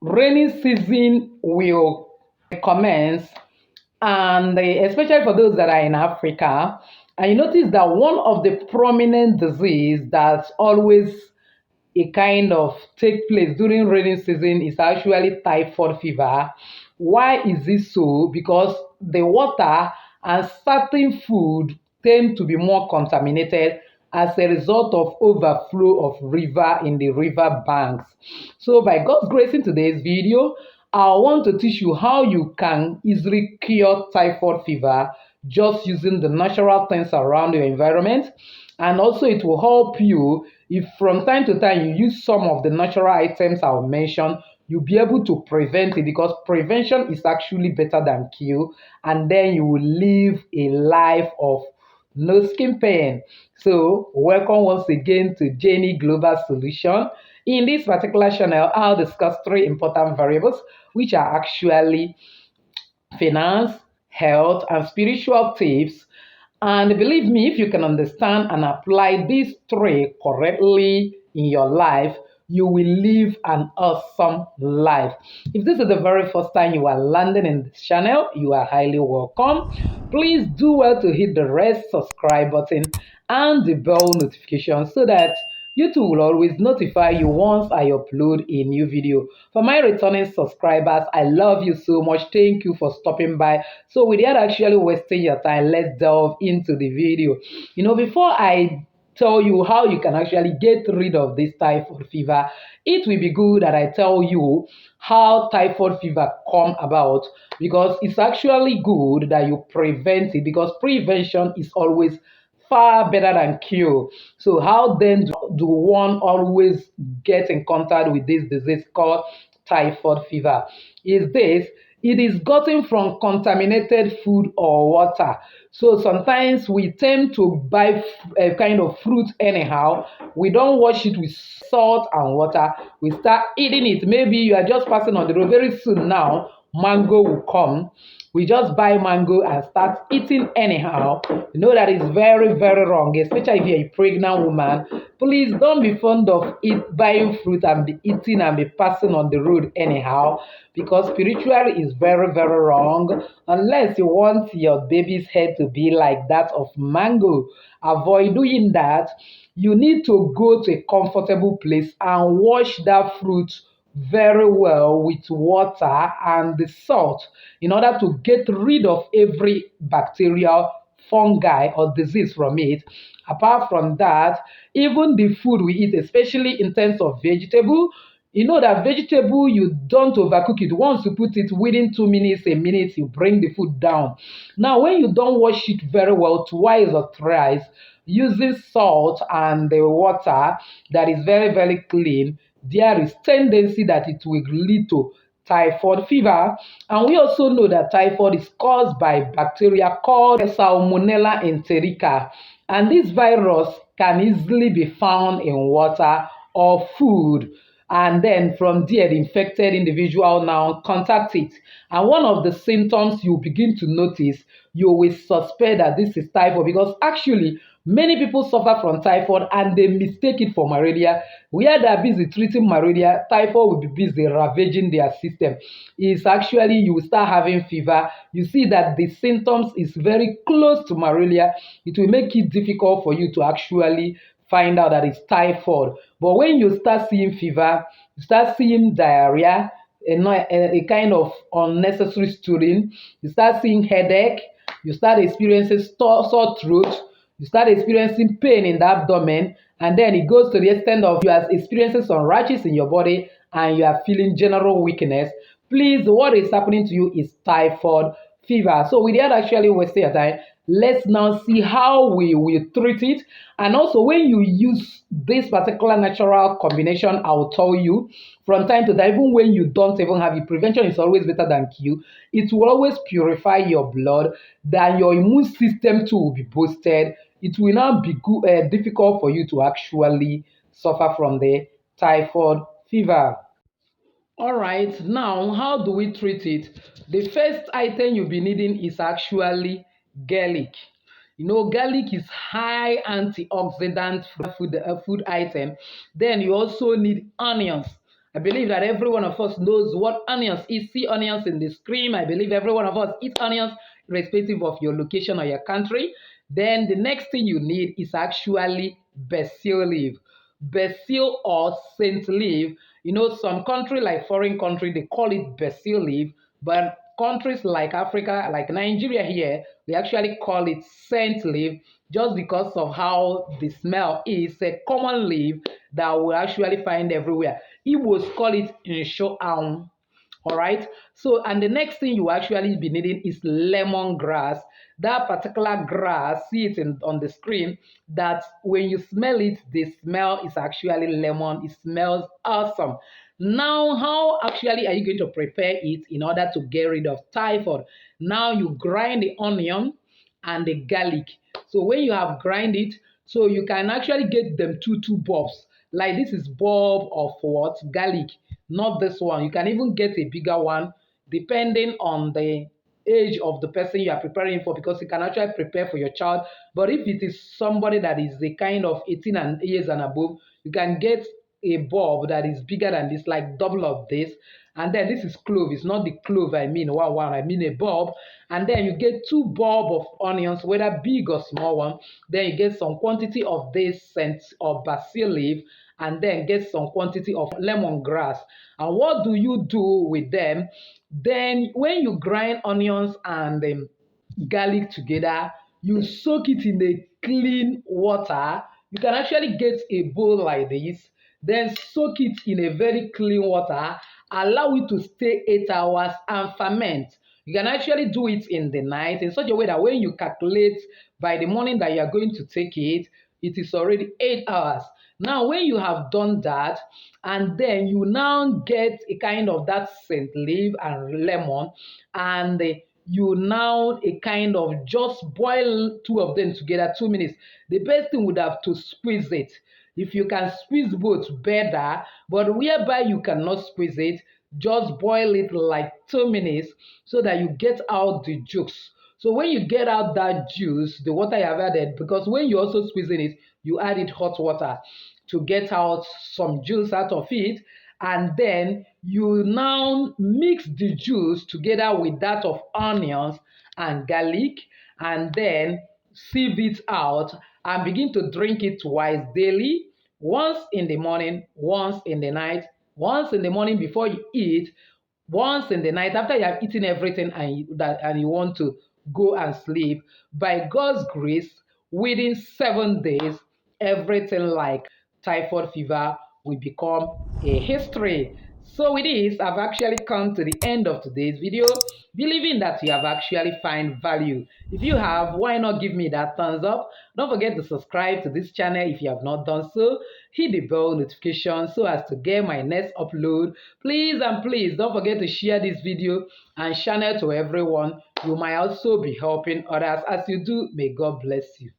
rainy season will commence, and especially for those that are in Africa. And you notice that one of the prominent disease that always a kind of take place during rainy season is actually typhoid fever. Why is this so? Because the water and certain food tend to be more contaminated as a result of overflow of river in the river banks. So by God's grace, in today's video, I want to teach you how you can easily cure typhoid fever just using the natural things around your environment. And also it will help you if from time to time you use some of the natural items I'll mention, you'll be able to prevent it, because prevention is actually better than cure, and then you will live a life of no skin pain. So welcome once again to Jenny Global Solution. In this particular channel, I'll discuss three important variables, which are actually finance, health, and spiritual tips. And believe me, if you can understand and apply these three correctly in your life, you will live an awesome life. If this is the very first time you are landing in this channel, you are highly welcome. Please do well to hit the red subscribe button and the bell notification so that YouTube will always notify you once I upload a new video. For my returning subscribers, I love you so much. Thank you for stopping by. So without actually wasting your time, let's delve into the video. Before I tell you how you can actually get rid of this typhoid fever, it will be good that I tell you how typhoid fever come about, because it's actually good that you prevent it, because prevention is always far better than cure. So how then do one always get in contact with this disease called typhoid fever? Is this it is gotten from contaminated food or water. So sometimes we tend to buy a kind of fruit anyhow. We don't wash it with salt and water. We start eating it. Maybe you are just passing on the road. Very soon now, mango will come. We just buy mango and start eating anyhow. You know that is very, very wrong, especially if you're a pregnant woman. Please don't be fond of buying fruit and be eating and be passing on the road anyhow, because spiritually is very, very wrong. Unless you want your baby's head to be like that of mango, avoid doing that. You need to go to a comfortable place and wash that fruit very well with water and the salt in order to get rid of every bacterial, fungi, or disease from it. Apart from that, even the food we eat, especially in terms of vegetable, you know that vegetable, you don't overcook it. Once you put it within 2 minutes, a minute, you bring the food down. Now, when you don't wash it very well, twice or thrice, using salt and the water that is very, very clean, there is tendency that it will lead to typhoid fever. And we also know that typhoid is caused by bacteria called Salmonella enterica. And this virus can easily be found in water or food. And then from there, the infected individual now contact it. And one of the symptoms you begin to notice, you will suspect that this is typhoid, because actually many people suffer from typhoid and they mistake it for malaria. Where they are busy treating malaria, typhoid will be busy ravaging their system. It's actually, you will start having fever. You see that the symptoms is very close to malaria. It will make it difficult for you to actually find out that it's typhoid. But when you start seeing fever, you start seeing diarrhea, a kind of unnecessary stooling, you start seeing headache, you start experiencing sore throat, you start experiencing pain in the abdomen, and then it goes to the extent of you are experiencing some rashes in your body and you are feeling general weakness. Please, what is happening to you is typhoid fever. So without actually wasting your time, let's now see how we will treat it. And also, when you use this particular natural combination, I will tell you from time to time, even when you don't even have it, prevention is always better than cure. It will always purify your blood, then your immune system too will be boosted. It will not be difficult for you to actually suffer from the typhoid fever. All right, now how do we treat it? The first item you'll be needing is actually garlic. Garlic is high antioxidant food item. Then you also need onions. I believe that every one of us knows what onions is. See onions in the screen. I believe every one of us eats onions, irrespective of your location or your country. Then the next thing you need is actually basil leaf. Basil or scent leaf. You know, some country like foreign country, they call it basil leaf, but countries like Africa, like Nigeria here, they actually call it scent leaf just because of how the smell is. A common leaf that we actually find everywhere. Igbos call it inshoam. All right. So, and the next thing you actually be needing is lemongrass. That particular grass, see it on the screen, that when you smell it, the smell is actually lemon. It smells awesome. Now, how actually are you going to prepare it in order to get rid of typhoid? Now, you grind the onion and the garlic. So when you have grind it, so you can actually get them two bulbs. Like this is bulb of what? Garlic, not this one. You can even get a bigger one depending on the age of the person you are preparing for, because you can actually prepare for your child. But if it is somebody that is the kind of 18 and years and above, you can get a bulb that is bigger than this, like double of this. And then this is clove. It's not the clove I mean one. I mean a bulb. And then you get two bulb of onions, whether big or small one. Then you get some quantity of this scent or basil leaf, and then get some quantity of lemongrass. And what do you do with them? Then when you grind onions and garlic together, you soak it in a clean water. You can actually get a bowl like this, then soak it in a very clean water, allow it to stay 8 hours and ferment. You can actually do it in the night in such a way that when you calculate by the morning that you are going to take it, it is already 8 hours. Now, when you have done that, and then you now get a kind of that scent leaf and lemon, and you now a kind of just boil two of them together 2 minutes. The best thing would have to squeeze it. If you can squeeze both, better. But whereby you cannot squeeze it, just boil it like 2 minutes so that you get out the juice. So when you get out that juice, the water you have added, because when you're also squeezing it, you add it hot water to get out some juice out of it. And then you now mix the juice together with that of onions and garlic, and then sieve it out and begin to drink it twice daily, once in the morning, once in the night, once in the morning before you eat, once in the night after you have eaten everything and you want to go and sleep. By God's grace, within 7 days, everything like typhoid fever will become a history. So with this, I've actually come to the end of today's video, believing that you have actually find value. If you have, why not give me that thumbs up? Don't forget to subscribe to this channel if you have not done so. Hit the bell notification so as to get my next upload. Please and please don't forget to share this video and channel to everyone. You might also be helping others. As you do, may God bless you.